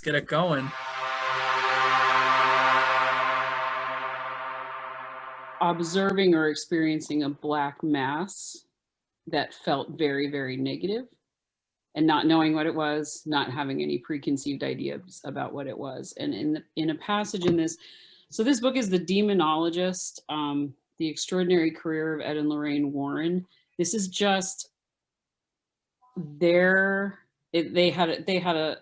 get it going. Observing or experiencing a black mass that felt very, very negative, and not knowing what it was, not having any preconceived ideas about what it was. And in a passage in this, so this book is The Demonologist, The Extraordinary Career of Ed and Lorraine Warren. This is just they had a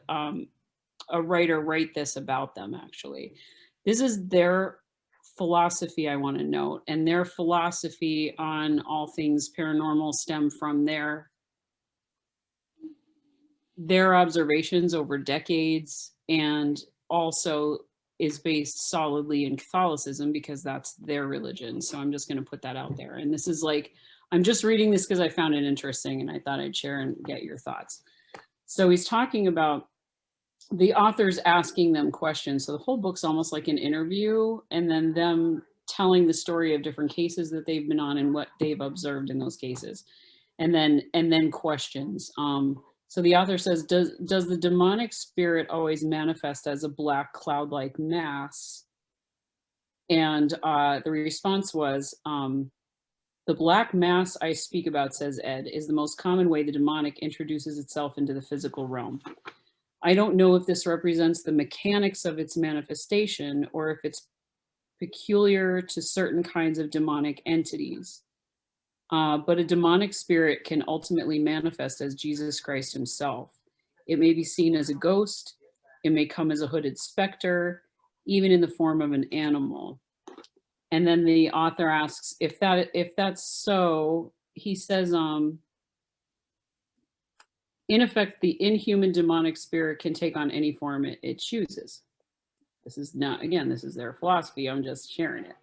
writer write this about them, actually. This is their philosophy, I want to note, and their philosophy on all things paranormal stem from their observations over decades, and also is based solidly in Catholicism because that's their religion. So I'm just going to put that out there. And this is like, I'm just reading this because I found it interesting and I thought I'd share and get your thoughts. So he's talking about the authors asking them questions. So the whole book's almost like an interview, and then them telling the story of different cases that they've been on and what they've observed in those cases. And then questions. So the author says, does the demonic spirit always manifest as a black cloud-like mass? And the response was, the black mass I speak about, says Ed, is the most common way the demonic introduces itself into the physical realm. I don't know if this represents the mechanics of its manifestation or if it's peculiar to certain kinds of demonic entities. But a demonic spirit can ultimately manifest as Jesus Christ himself. It may be seen as a ghost. It may come as a hooded specter, even in the form of an animal. And then the author asks if that's so. He says, in effect, the inhuman demonic spirit can take on any form it chooses. This is not, again, this is their philosophy. I'm just sharing it.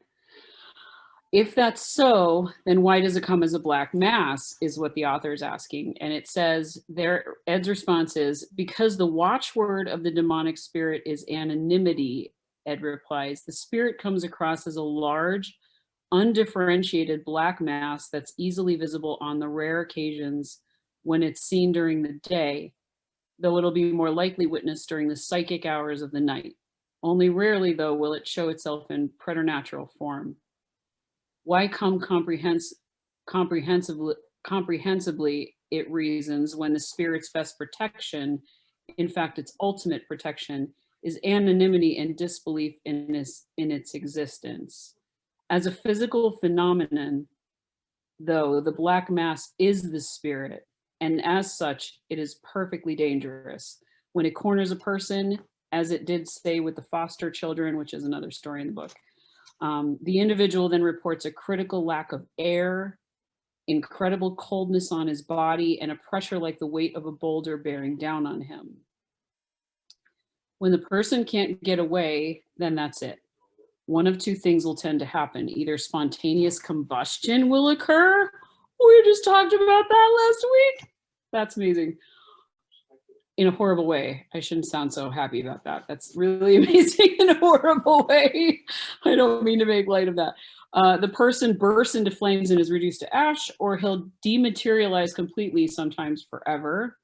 If that's so, then why does it come as a black mass, is what the author is asking. And it says, Ed's response is, because the watchword of the demonic spirit is anonymity, Ed replies, the spirit comes across as a large, undifferentiated black mass that's easily visible on the rare occasions when it's seen during the day, though it'll be more likely witnessed during the psychic hours of the night. Only rarely, though, will it show itself in preternatural form. Why come comprehensively, it reasons, when the spirit's best protection, in fact, its ultimate protection, is anonymity and disbelief in its existence. As a physical phenomenon, though, the black mass is the spirit, and as such, it is perfectly dangerous. When it corners a person, as it did say with the foster children, which is another story in the book, the individual then reports a critical lack of air, incredible coldness on his body, and a pressure like the weight of a boulder bearing down on him. When the person can't get away, then that's it. One of two things will tend to happen. Either spontaneous combustion will occur. We just talked about that last week. That's amazing. In a horrible way. I shouldn't sound so happy about that. That's really amazing in a horrible way. I don't mean to make light of that. The person bursts into flames and is reduced to ash, or he'll dematerialize completely, sometimes forever.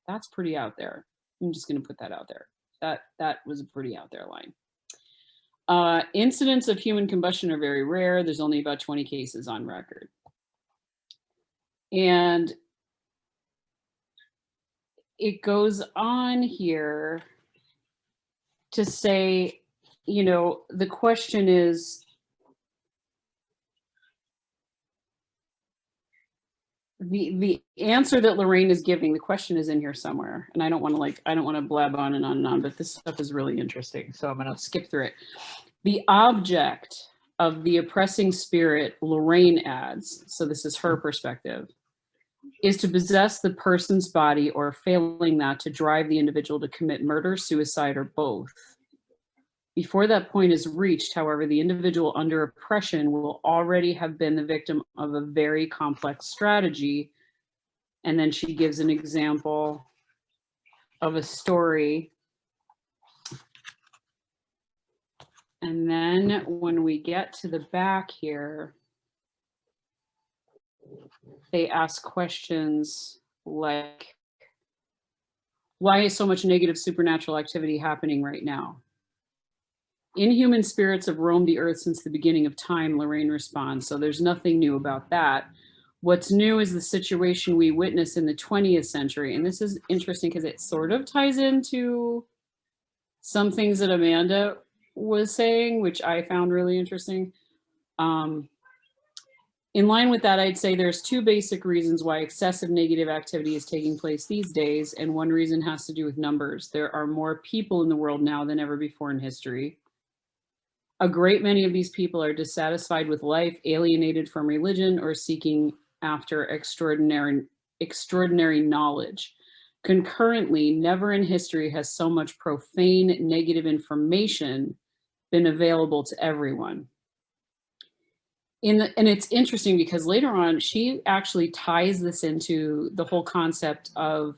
That's pretty out there. I'm just going to put that out there. That was a pretty out there line. Incidents of human combustion are very rare. There's only about 20 cases on record. And it goes on here to say, you know, the question is, the answer that Lorraine is giving, the question is in here somewhere, and I don't want to blab on and on and on, but this stuff is really interesting, so I'm going to skip through it. The object of the oppressing spirit, Lorraine adds, so this is her perspective, is to possess the person's body, or failing that, to drive the individual to commit murder, suicide, or both. Before that point is reached, however, the individual under oppression will already have been the victim of a very complex strategy. And then she gives an example of a story. And then when we get to the back here, they ask questions like, Why is so much negative supernatural activity happening right now? Inhuman spirits have roamed the earth since the beginning of time, Lorraine responds. So there's nothing new about that. What's new is the situation we witness in the 20th century. And this is interesting because it sort of ties into some things that Amanda was saying, which I found really interesting. In line with that, I'd say there's two basic reasons why excessive negative activity is taking place these days, and one reason has to do with numbers. There are more people in the world now than ever before in history. A great many of these people are dissatisfied with life, alienated from religion, or seeking after extraordinary knowledge. Concurrently, never in history has so much profane negative information been available to everyone. And it's interesting because later on, she actually ties this into the whole concept of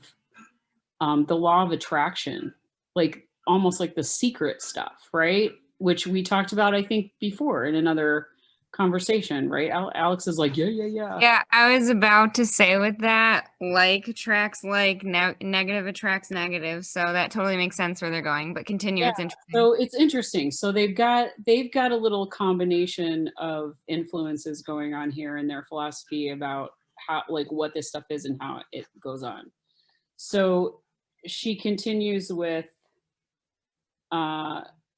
the law of attraction, like almost like the secret stuff, right? Which we talked about, I think, before in another conversation, right? Alex is like, yeah. Yeah, I was about to say with that, like attracts like, negative attracts negative. So that totally makes sense where they're going, but continue. Yeah, it's interesting. so it's interesting. So they've got a little combination of influences going on here in their philosophy about how, like, what this stuff is and how it goes on. So she continues with,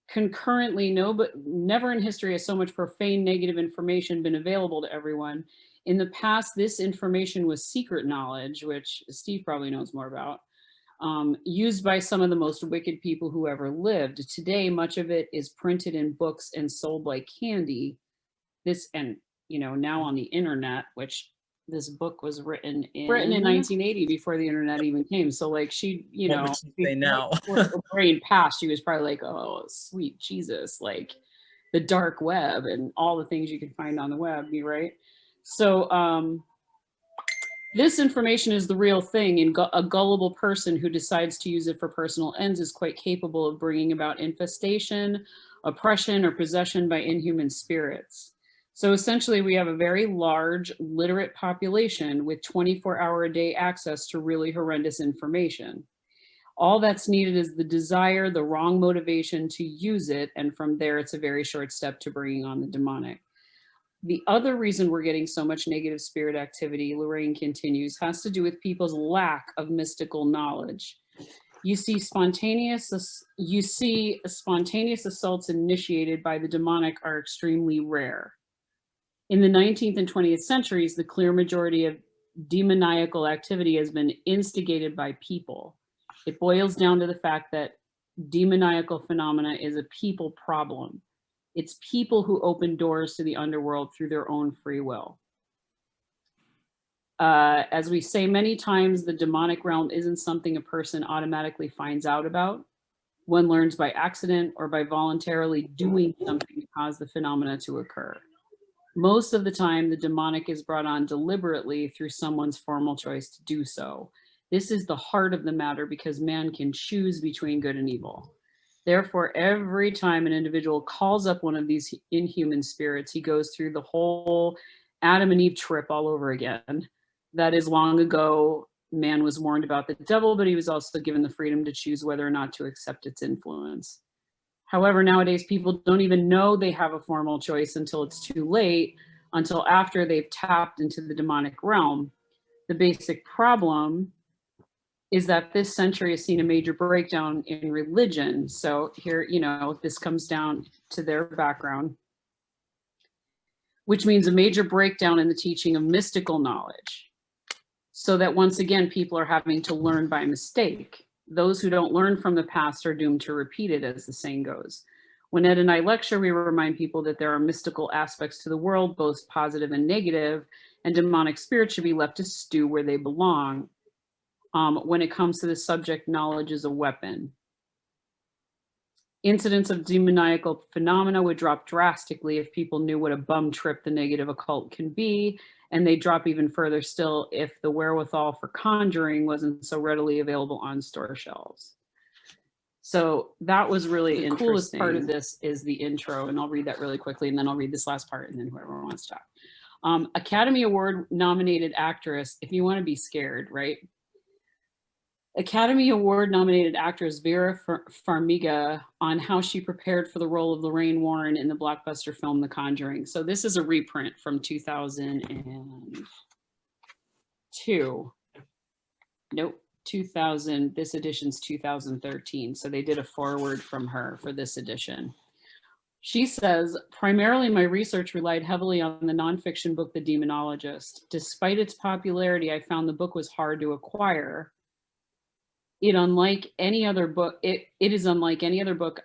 concurrently, but never in history has so much profane negative information been available to everyone. In the past, this information was secret knowledge, which Steve probably knows more about, used by some of the most wicked people who ever lived. Today, much of it is printed in books and sold like candy. This, and now on the internet, which this book was written in 1980, before the internet even came. So like she, What would she say now? before her brain passed, she was probably like, oh, sweet Jesus, like the dark web and all the things you can find on the web, right? So this information is the real thing, and a gullible person who decides to use it for personal ends is quite capable of bringing about infestation, oppression, or possession by inhuman spirits. So essentially, we have a very large literate population with 24-hour-a-day access to really horrendous information. All that's needed is the desire, the wrong motivation to use it, and from there, it's a very short step to bringing on the demonic. The other reason we're getting so much negative spirit activity, Lorraine continues, has to do with people's lack of mystical knowledge. You see spontaneous assaults initiated by the demonic are extremely rare. In the 19th and 20th centuries, the clear majority of demoniacal activity has been instigated by people. It boils down to the fact that demoniacal phenomena is a people problem. It's people who open doors to the underworld through their own free will. As we say many times, the demonic realm isn't something a person automatically finds out about. One learns by accident or by voluntarily doing something to cause the phenomena to occur. Most of the time, the demonic is brought on deliberately through someone's formal choice to do so. This is the heart of the matter because man can choose between good and evil. Therefore, every time an individual calls up one of these inhuman spirits, he goes through the whole Adam and Eve trip all over again. That is, long ago, man was warned about the devil, but he was also given the freedom to choose whether or not to accept its influence. However, nowadays, people don't even know they have a formal choice until it's too late, until after they've tapped into the demonic realm. The basic problem is that this century has seen a major breakdown in religion. So here, this comes down to their background, which means a major breakdown in the teaching of mystical knowledge. So that once again, people are having to learn by mistake. Those who don't learn from the past are doomed to repeat it, as the saying goes. When Ed and I lecture, we remind people that there are mystical aspects to the world, both positive and negative, and demonic spirits should be left to stew where they belong. When it comes to the subject, knowledge is a weapon. Incidents of demoniacal phenomena would drop drastically if people knew what a bum trip the negative occult can be, and they drop even further still if the wherewithal for conjuring wasn't so readily available on store shelves. So that was really interesting. The coolest part of this is the intro, and I'll read that really quickly, and then I'll read this last part, and then whoever wants to talk. Academy Award nominated actress, if you want to be scared, right? Academy Award nominated actress Vera Farmiga on how she prepared for the role of Lorraine Warren in the blockbuster film The Conjuring. So this is a reprint from 2002. Nope, 2000. This edition's 2013. So they did a foreword from her for this edition. She says, primarily my research relied heavily on the nonfiction book, The Demonologist. Despite its popularity, I found the book was hard to acquire. It is unlike any other book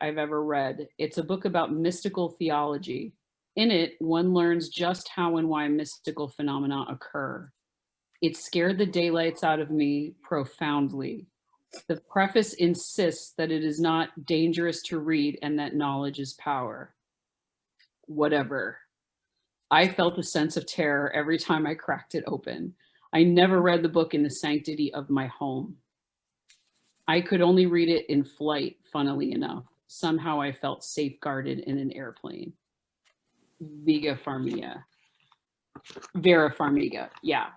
I've ever read. It's a book about mystical theology. In it, one learns just how and why mystical phenomena occur. It scared the daylights out of me profoundly. The preface insists that it is not dangerous to read and that knowledge is power. Whatever. I felt a sense of terror every time I cracked it open. I never read the book in the sanctity of my home. I could only read it in flight, funnily enough. Somehow I felt safeguarded in an airplane. Vera Farmiga. Yeah,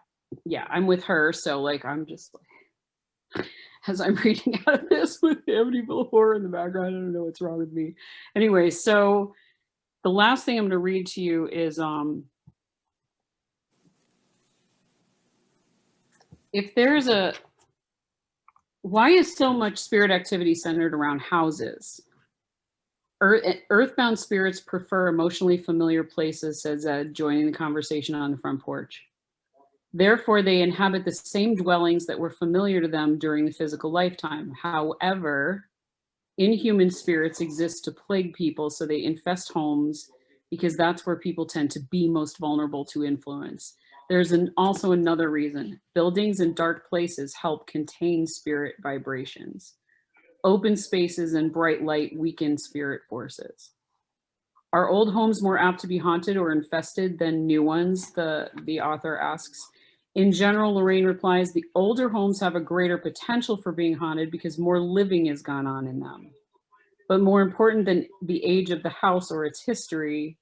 I'm with her. So like, I'm just like, as I'm reading out of this with Amityville Horror in the background, I don't know what's wrong with me. Anyway, so the last thing I'm going to read to you is, if there's why is so much spirit activity centered around houses? Earthbound spirits prefer emotionally familiar places, says Ed, joining the conversation on the front porch. Therefore, they inhabit the same dwellings that were familiar to them during the physical lifetime. However, inhuman spirits exist to plague people, so they infest homes because that's where people tend to be most vulnerable to influence. There's also another reason. Buildings and dark places help contain spirit vibrations. Open spaces and bright light weaken spirit forces. Are old homes more apt to be haunted or infested than new ones? The author asks. In general, Lorraine replies, the older homes have a greater potential for being haunted because more living has gone on in them. But more important than the age of the house or its history,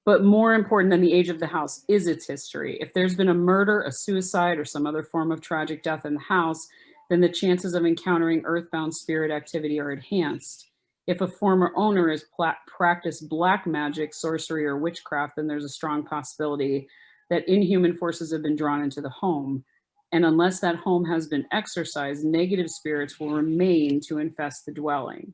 is its history. If there's been a murder, a suicide, or some other form of tragic death in the house, then the chances of encountering earthbound spirit activity are enhanced. If a former owner has practiced black magic, sorcery, or witchcraft, then there's a strong possibility that inhuman forces have been drawn into the home. And unless that home has been exorcised, negative spirits will remain to infest the dwelling.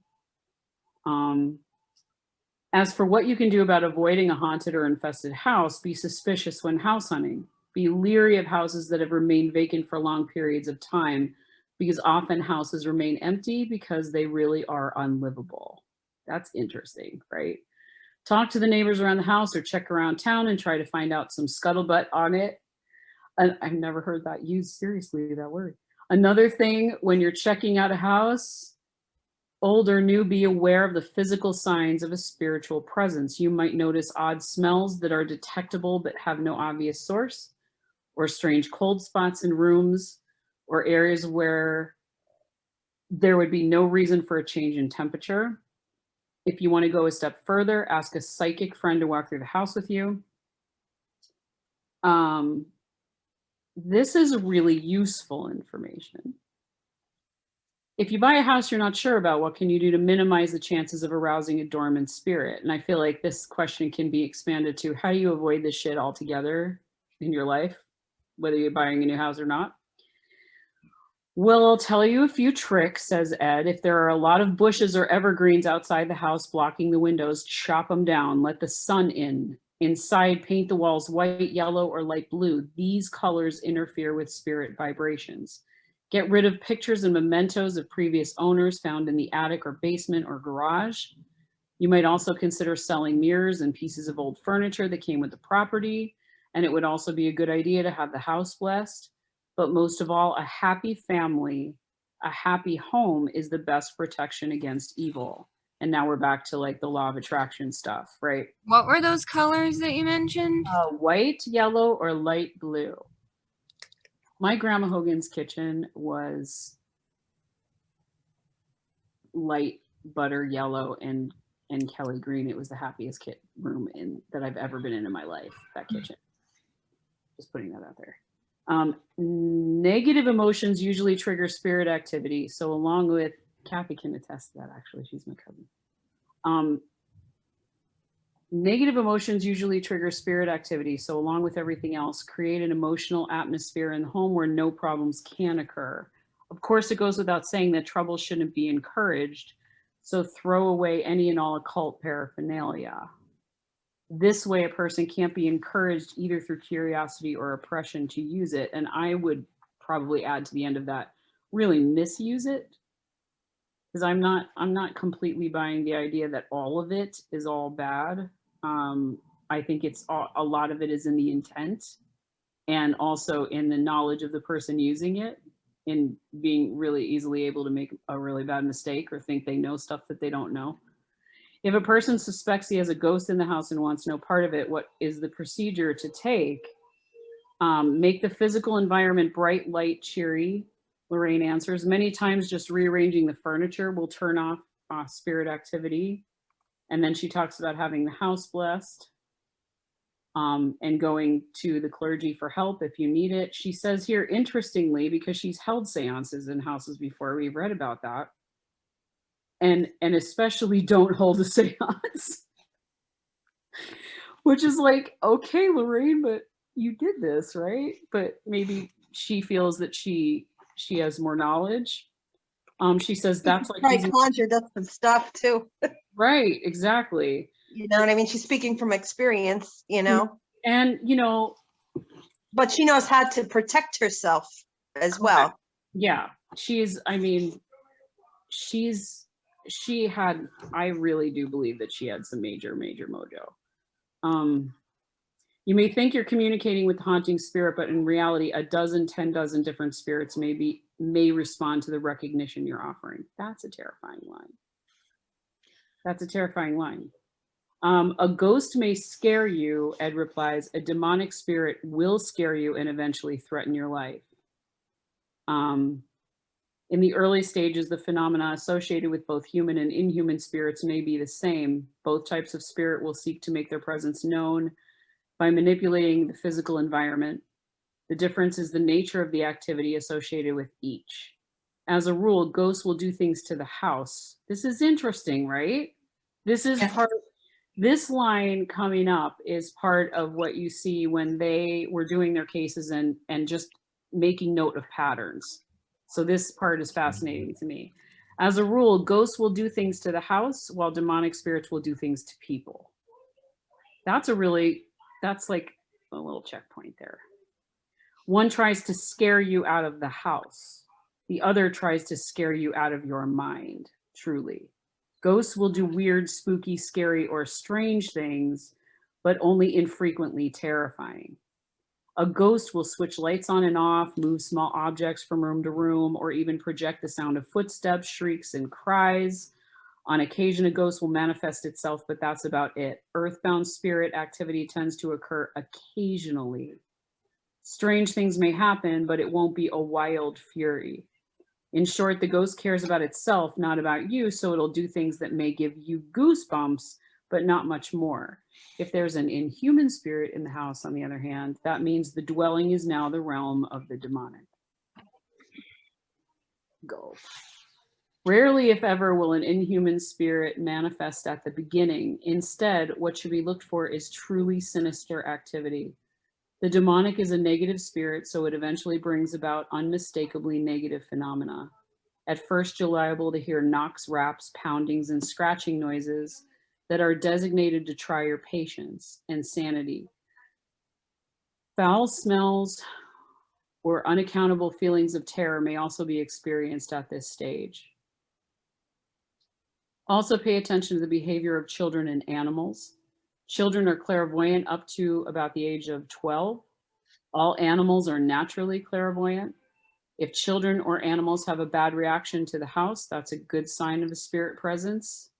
As for what you can do about avoiding a haunted or infested house, be suspicious when house hunting. Be leery of houses that have remained vacant for long periods of time, because often houses remain empty because they really are unlivable. That's interesting, right? Talk to the neighbors around the house or check around town and try to find out some scuttlebutt on it. I've never heard that used seriously, that word. Another thing, when you're checking out a house, old or new, be aware of the physical signs of a spiritual presence. You might notice odd smells that are detectable but have no obvious source, or strange cold spots in rooms, or areas where there would be no reason for a change in temperature. If you want to go a step further, ask a psychic friend to walk through the house with you. This is really useful information. If you buy a house you're not sure about, what can you do to minimize the chances of arousing a dormant spirit? And I feel like this question can be expanded to, how do you avoid this shit altogether in your life, whether you're buying a new house or not? Well, I'll tell you a few tricks, says Ed. If there are a lot of bushes or evergreens outside the house blocking the windows, chop them down. Let the sun in. Inside, paint the walls white, yellow, or light blue. These colors interfere with spirit vibrations. Get rid of pictures and mementos of previous owners found in the attic or basement or garage. You might also consider selling mirrors and pieces of old furniture that came with the property. And it would also be a good idea to have the house blessed. But most of all, a happy family, a happy home is the best protection against evil. And now we're back to like the law of attraction stuff, right? What were those colors that you mentioned? White, yellow, or light blue. My grandma Hogan's kitchen was light butter yellow and Kelly green. It was the happiest room that I've ever been in my life, that kitchen. Just putting that out there. Negative emotions usually trigger spirit activity. So along with, Kathy can attest to that, actually, she's my cousin. Negative emotions usually trigger spirit activity. So along with everything else, create an emotional atmosphere in the home where no problems can occur. Of course, it goes without saying that trouble shouldn't be encouraged. So throw away any and all occult paraphernalia. This way, a person can't be encouraged either through curiosity or oppression to use it. And I would probably add to the end of that, really misuse it. Because I'm not completely buying the idea that all of it is all bad. I think it's a lot of it is in the intent and also in the knowledge of the person using it, in being really easily able to make a really bad mistake or think they know stuff that they don't know. If a person suspects he has a ghost in the house and wants no part of it, what is the procedure to take? Make the physical environment bright, light, cheery. Lorraine answers. Many times just rearranging the furniture will turn off spirit activity. And then she talks about having the house blessed and going to the clergy for help if you need it. She says here, interestingly, because she's held seances in houses before, we've read about that. And especially don't hold a seance. Which is like, okay, Lorraine, but you did this, right? But maybe she feels that she has more knowledge. She says that's like I conjured up some stuff too. Right, exactly. You know what I mean? She's speaking from experience, you know. And but she knows how to protect herself as correct. Well. Yeah, I really do believe that she had some major mojo. You may think you're communicating with the haunting spirit, but in reality, 10 dozen different spirits may respond to the recognition you're offering. That's a terrifying line. That's a terrifying line. A ghost may scare you, Ed replies. A demonic spirit will scare you and eventually threaten your life. In the early stages, the phenomena associated with both human and inhuman spirits may be the same. Both types of spirit will seek to make their presence known by manipulating the physical environment. The difference is the nature of the activity associated with each. As a rule, ghosts will do things to the house. This is interesting, right? This is this line coming up is part of what you see when they were doing their cases and just making note of patterns. So this part is fascinating to me. As a rule, ghosts will do things to the house while demonic spirits will do things to people. That's like a little checkpoint there. One tries to scare you out of the house. The other tries to scare you out of your mind, truly. Ghosts will do weird, spooky, scary, or strange things, but only infrequently terrifying. A ghost will switch lights on and off, move small objects from room to room, or even project the sound of footsteps, shrieks, and cries. On occasion, a ghost will manifest itself, but that's about it. Earthbound spirit activity tends to occur occasionally. Strange things may happen, but it won't be a wild fury. In short, the ghost cares about itself, not about you, so it'll do things that may give you goosebumps, but not much more. If there's an inhuman spirit in the house, on the other hand, that means the dwelling is now the realm of the demonic. Go. Rarely, if ever, will an inhuman spirit manifest at the beginning. Instead, what should be looked for is truly sinister activity. The demonic is a negative spirit, so it eventually brings about unmistakably negative phenomena. At first, you're liable to hear knocks, raps, poundings, and scratching noises that are designated to try your patience and sanity. Foul smells or unaccountable feelings of terror may also be experienced at this stage. Also pay attention to the behavior of children and animals. Children are clairvoyant up to about the age of 12. All animals are naturally clairvoyant. If children or animals have a bad reaction to the house, that's a good sign of a spirit presence.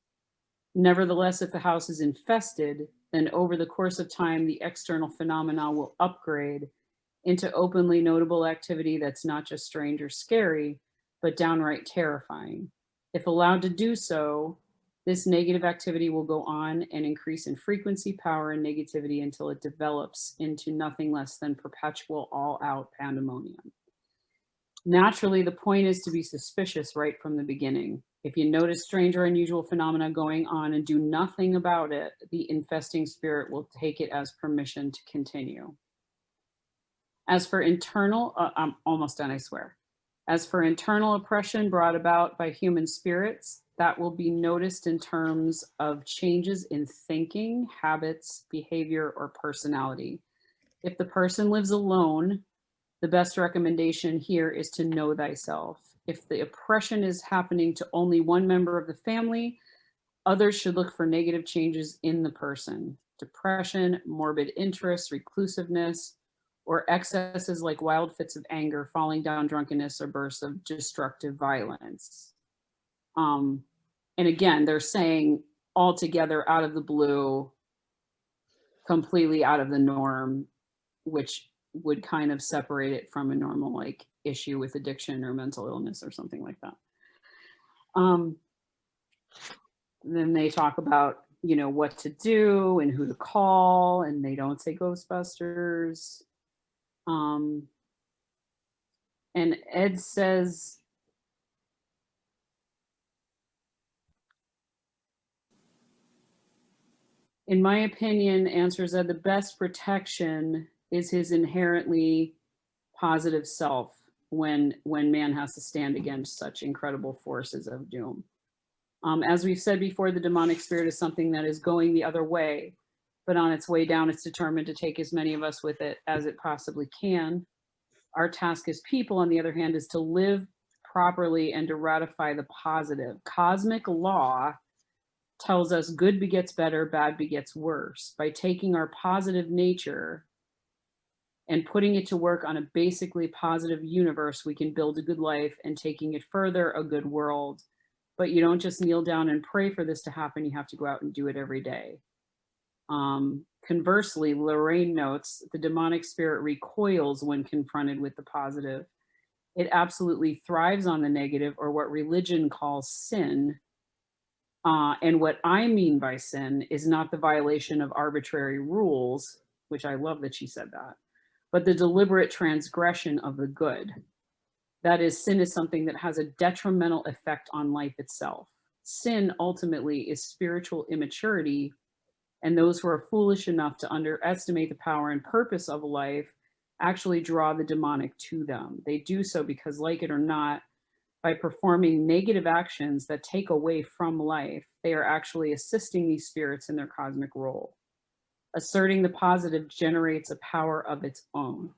Nevertheless, if the house is infested, then over the course of time, the external phenomena will upgrade into openly notable activity that's not just strange or scary, but downright terrifying. If allowed to do so, This negative activity will go on and increase in frequency, power, and negativity until it develops into nothing less than perpetual all-out pandemonium. Naturally, the point is to be suspicious right from the beginning. If you notice strange or unusual phenomena going on and do nothing about it, the infesting spirit will take it as permission to continue. As for internal, I'm almost done, I swear. As for internal oppression brought about by human spirits, that will be noticed in terms of changes in thinking, habits, behavior, or personality. If the person lives alone, the best recommendation here is to know thyself. If the oppression is happening to only one member of the family, others should look for negative changes in the person. Depression, morbid interest, reclusiveness, or excesses like wild fits of anger, falling down, drunkenness, or bursts of destructive violence. And again, they're saying altogether out of the blue, completely out of the norm, which would kind of separate it from a normal like issue with addiction or mental illness or something like that. Then they talk about, you know, what to do and who to call, and they don't say Ghostbusters. And Ed says, in my opinion, answers Ed, the best protection is his inherently positive self when man has to stand against such incredible forces of doom. As we've said before, the demonic spirit is something that is going the other way, but on its way down, it's determined to take as many of us with it as it possibly can. Our task as people, on the other hand, is to live properly and to ratify the positive. Cosmic law tells us good begets better, bad begets worse. By taking our positive nature and putting it to work on a basically positive universe, we can build a good life, and taking it further, a good world. But you don't just kneel down and pray for this to happen. You have to go out and do it every day. Conversely, Lorraine notes, the demonic spirit recoils when confronted with the positive. It absolutely thrives on the negative, or what religion calls sin. And what I mean by sin is not the violation of arbitrary rules, which I love that she said that, but the deliberate transgression of the good. That is, sin is something that has a detrimental effect on life itself. Sin ultimately is spiritual immaturity, and those who are foolish enough to underestimate the power and purpose of life actually draw the demonic to them. They do so because, like it or not, by performing negative actions that take away from life, they are actually assisting these spirits in their cosmic role. Asserting the positive generates a power of its own.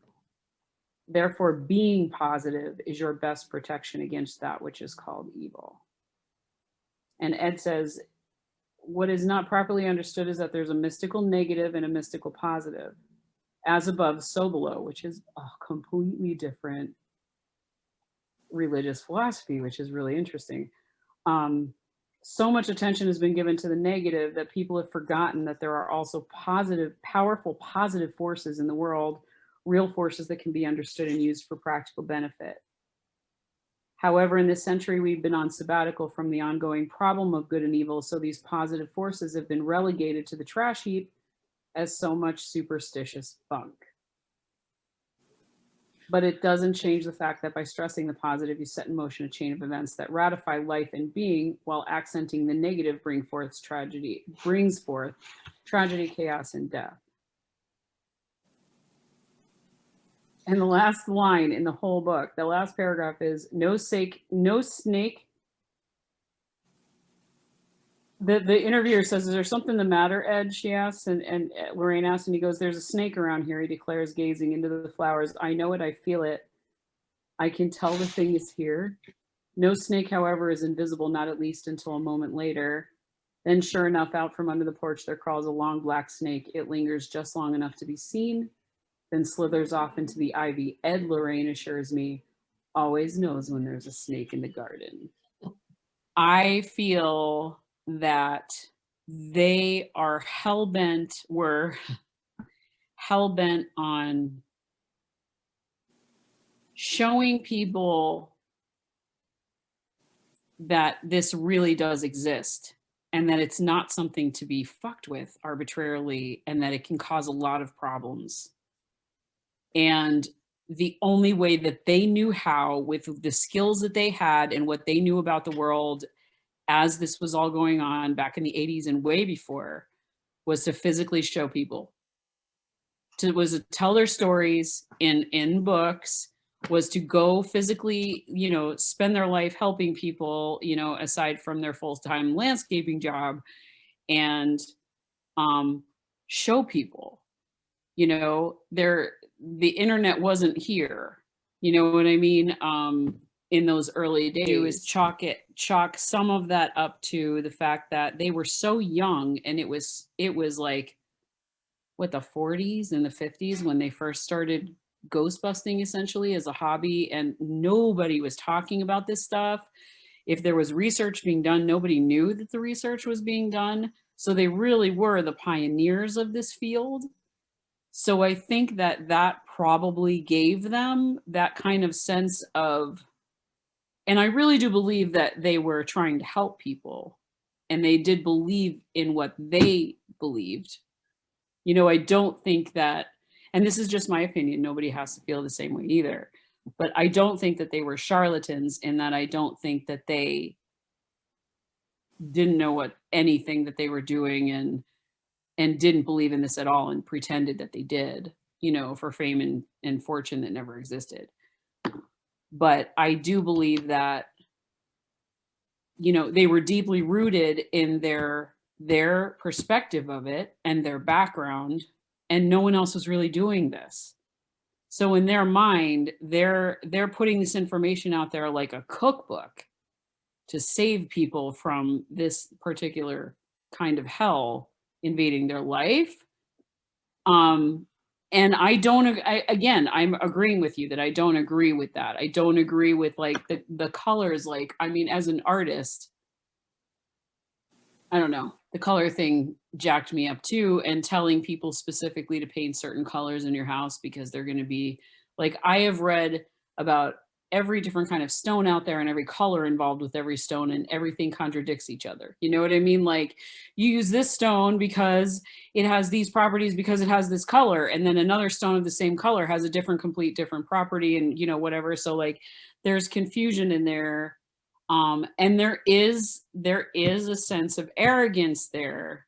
Therefore, being positive is your best protection against that which is called evil. And Ed says, what is not properly understood is that there's a mystical negative and a mystical positive. As above, so below, which is a completely different religious philosophy, which is really interesting. So much attention has been given to the negative that people have forgotten that there are also positive, powerful, positive forces in the world, real forces that can be understood and used for practical benefit. However, in this century, we've been on sabbatical from the ongoing problem of good and evil, so these positive forces have been relegated to the trash heap as so much superstitious bunk. But it doesn't change the fact that by stressing the positive, you set in motion a chain of events that ratify life and being, while accenting the negative brings forth tragedy, chaos, and death. And the last line in the whole book, the last paragraph is, no snake. The interviewer says, is there something the matter, Ed? She asks, and Lorraine asks, and he goes, there's a snake around here, he declares, gazing into the flowers. I know it, I feel it. I can tell the thing is here. No snake, however, is invisible, not at least until a moment later. Then sure enough, out from under the porch, there crawls a long black snake. It lingers just long enough to be seen, then slithers off into the ivy. Ed, Lorraine assures me, always knows when there's a snake in the garden. I feel that they were hell-bent on showing people that this really does exist. and that it's not something to be fucked with arbitrarily, and that it can cause a lot of problems. And the only way that they knew how, with the skills that they had and what they knew about the world as this was all going on back in the 80s and way before, was to physically show people, was to tell their stories in books, was to go physically, you know, spend their life helping people, you know, aside from their full-time landscaping job, and show people, you know, the internet wasn't here, you know what I mean, in those early days. Is chalk some of that up to the fact that they were so young, and it was like, what, the 40s and the 50s when they first started ghost busting essentially as a hobby, and nobody was talking about this stuff. If there was research being done, nobody knew that the research was being done. So they really were the pioneers of this field. So I think that that probably gave them that kind of sense of, and I really do believe that they were trying to help people, and they did believe in what they believed. You know, I don't think that, and this is just my opinion, nobody has to feel the same way either, but I don't think that they were charlatans, in that I don't think that they didn't know what anything that they were doing, and didn't believe in this at all, and pretended that they did, you know, for fame and fortune that never existed. But I do believe that, you know, they were deeply rooted in their perspective of it and their background, and no one else was really doing this. So in their mind, they're putting this information out there like a cookbook to save people from this particular kind of hell invading their life. And again, I'm agreeing with you that I don't agree with that. I don't agree with like the colors. Like, I mean, as an artist, I don't know, the color thing jacked me up too, and telling people specifically to paint certain colors in your house because they're going to be like, I have read about every different kind of stone out there and every color involved with every stone, and everything contradicts each other. You know what I mean? Like, you use this stone because it has these properties because it has this color, and then another stone of the same color has a complete different property, and you know, whatever. So like, there's confusion in there. And there is a sense of arrogance there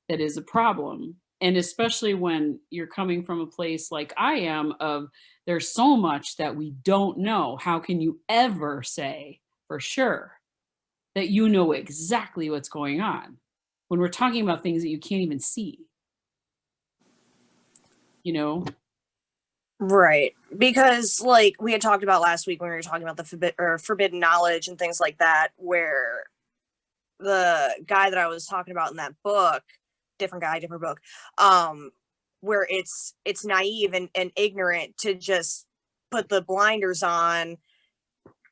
that is a problem. And especially when you're coming from a place like I am of, there's so much that we don't know. How can you ever say for sure that you know exactly what's going on when we're talking about things that you can't even see? You know? Right. Because like we had talked about last week when we were talking about the forbidden knowledge and things like that, where the guy that I was talking about in that book, different guy, different book, where it's naive and ignorant to just put the blinders on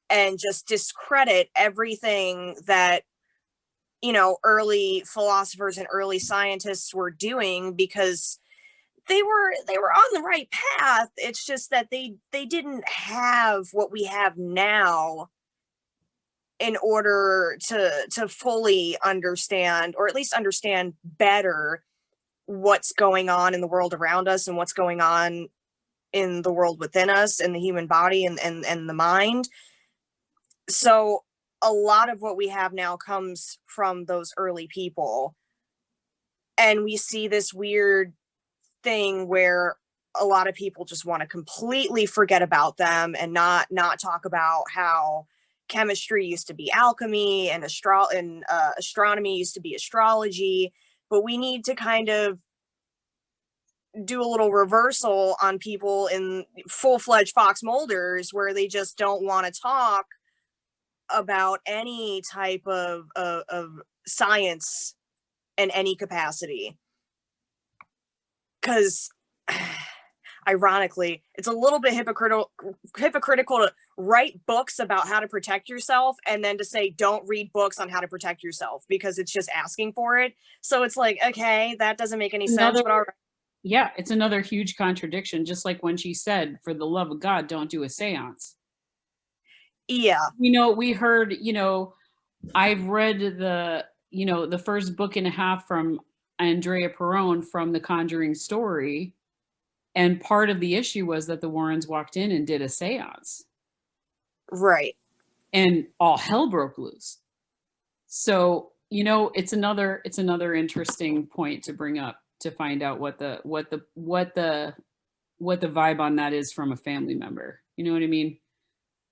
and just discredit everything that, you know, early philosophers and early scientists were doing, because they were on the right path. It's just that they didn't have what we have now in order to fully understand, or at least understand better, what's going on in the world around us and what's going on in the world within us, in the human body and the mind. So a lot of what we have now comes from those early people. And we see this weird thing where a lot of people just want to completely forget about them and not talk about how chemistry used to be alchemy and astronomy used to be astrology. But we need to kind of do a little reversal on people in full-fledged Fox Mulders, where they just don't want to talk about any type of science in any capacity. Because ironically, it's a little bit hypocritical to write books about how to protect yourself and then to say don't read books on how to protect yourself, because it's just asking for it. So it's like, okay, that doesn't make any sense, but all right. Yeah, it's another huge contradiction, just like when she said, for the love of God, don't do a seance. Yeah. You know, we heard, you know, I've read you know, the first book and a half from Andrea Perron from The Conjuring story. And part of the issue was that the Warrens walked in and did a seance Right. and all hell broke loose. So, you know, it's another interesting point to bring up to find out what the vibe on that is from a family member. You know what I mean?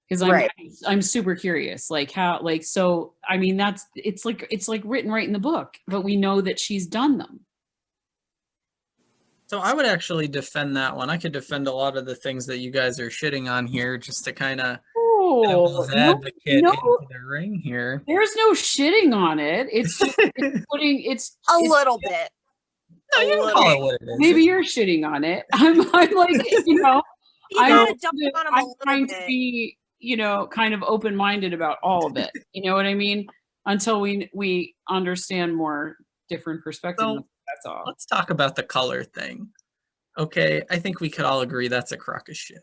Because Right. I'm super curious, like how, like, so I mean, it's like written right in the book, but we know that she's done them. So I would actually defend that one. I could defend a lot of the things that you guys are shitting on here, just to kind of Oh, advocate no, into the ring here. there's no shitting on it. It's just it's A little bit. No, you can call it what it is. maybe you're shitting on it. I'm like, you know, You I'm gotta dump it on him a I'm little trying to bit. be, you know, kind of open-minded about all of it. You know what I mean? Until we understand more different perspectives. So, That's all. let's talk about the color thing. Okay, I think we could all agree that's a crock of shit.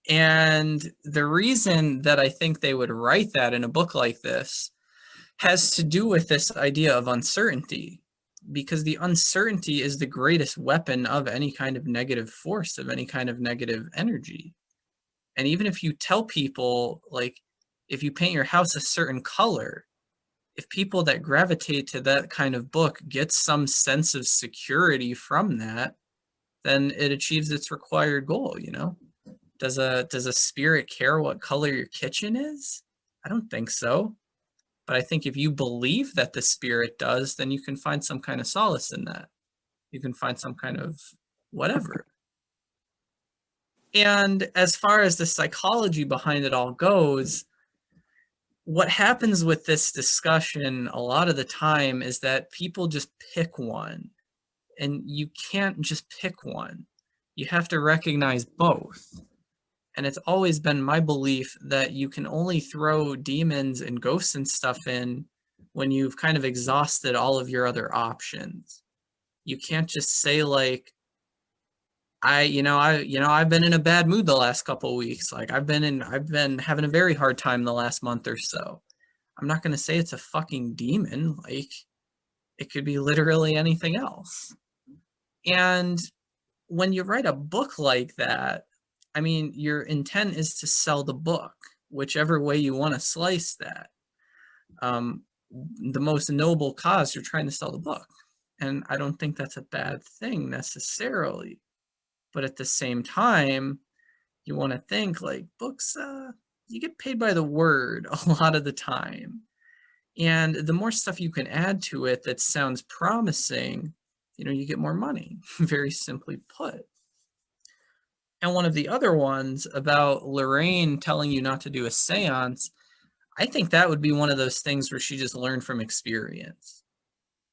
And the reason that I think they would write that in a book like this has to do with this idea of uncertainty, because the uncertainty is the greatest weapon of any kind of negative force, of any kind of negative energy. And even if you tell people, like, if you paint your house a certain color, if people that gravitate to that kind of book get some sense of security from that, then it achieves its required goal, you know? Does a spirit care what color your kitchen is? I don't think so. But I think if you believe that the spirit does, then you can find some kind of solace in that. You can find some kind of whatever. And as far as the psychology behind it all goes, what happens with this discussion a lot of the time is that people just pick one. And you can't just pick one. You have to recognize both. And it's always been my belief that you can only throw demons and ghosts and stuff in when you've kind of exhausted all of your other options. You can't just say, like, I've been in a bad mood the last couple of weeks. Like, I've been having a very hard time the last month or so. I'm not going to say it's a fucking demon. Like, it could be literally anything else. And when you write a book like that, I mean, your intent is to sell the book, whichever way you want to slice that. The most noble cause, you're trying to sell the book. And I don't think that's a bad thing necessarily. But at the same time, you want to think, like, books, you get paid by the word a lot of the time. And the more stuff you can add to it that sounds promising, you know, you get more money, very simply put. And one of the other ones about Lorraine telling you not to do a seance, I think that would be one of those things where she just learned from experience,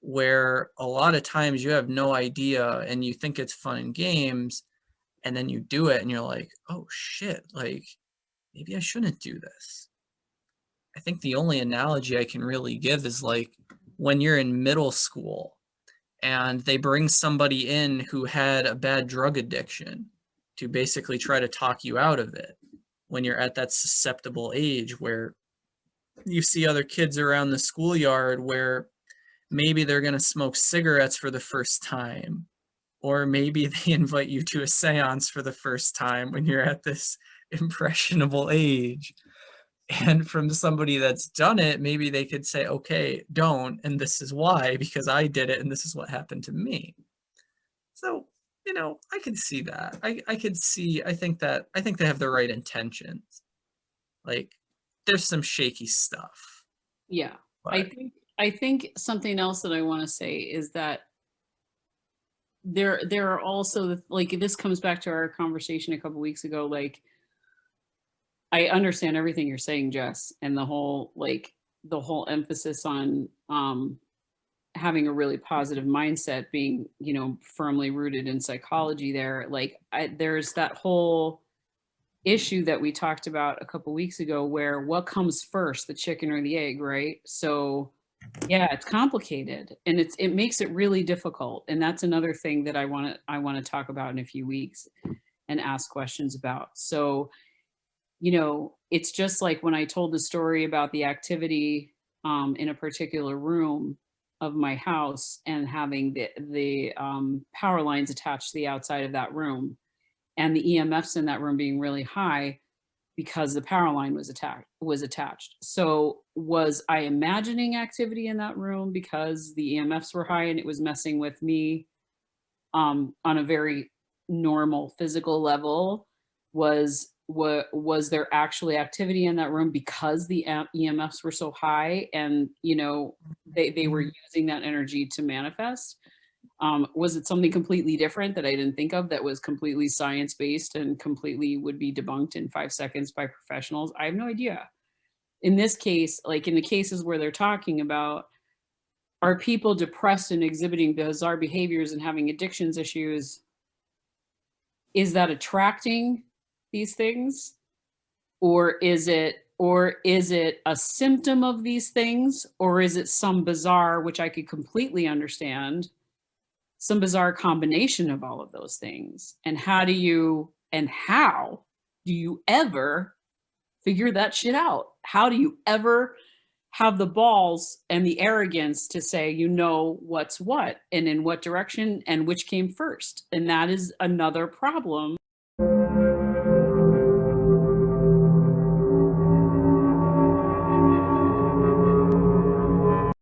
where a lot of times you have no idea and you think it's fun and games, and then you do it and you're like, oh shit, like, maybe I shouldn't do this. I think the only analogy I can really give is like when you're in middle school and they bring somebody in who had a bad drug addiction to basically try to talk you out of it, when you're at that susceptible age where you see other kids around the schoolyard where maybe they're going to smoke cigarettes for the first time, or maybe they invite you to a seance for the first time when you're at this impressionable age. And from somebody that's done it, maybe they could say, okay, don't, and this is why, because I did it and this is what happened to me. So, you know, I could see that. I think they have the right intentions. Like, there's some shaky stuff. Yeah. But I think something else that I want to say is that there are also, like, this comes back to our conversation a couple weeks ago. Like, I understand everything you're saying, Jess, and the whole emphasis on having a really positive mindset, being, you know, firmly rooted in psychology there. Like, there's that whole issue that we talked about a couple weeks ago where what comes first, the chicken or the egg, right? So yeah, it's complicated and it makes it really difficult. And that's another thing that I want to talk about in a few weeks and ask questions about. So, you know, it's just like when I told the story about the activity in a particular room of my house and having the power lines attached to the outside of that room, and the EMFs in that room being really high because the power line was attached. So was I imagining activity in that room because the EMFs were high and it was messing with me on a very normal physical level? Was there actually activity in that room because the EMFs were so high, and you know they were using that energy to manifest? Was it something completely different that I didn't think of, that was completely science-based and completely would be debunked in 5 seconds by professionals? I have no idea. In this case, like in the cases where they're talking about, are people depressed and exhibiting bizarre behaviors and having addictions issues? Is that attracting these things? Or is it a symptom of these things? Or is it some bizarre, which I could completely understand, some bizarre combination of all of those things? And how do you ever figure that shit out? How do you ever have the balls and the arrogance to say, you know, what's what and in what direction and which came first? And that is another problem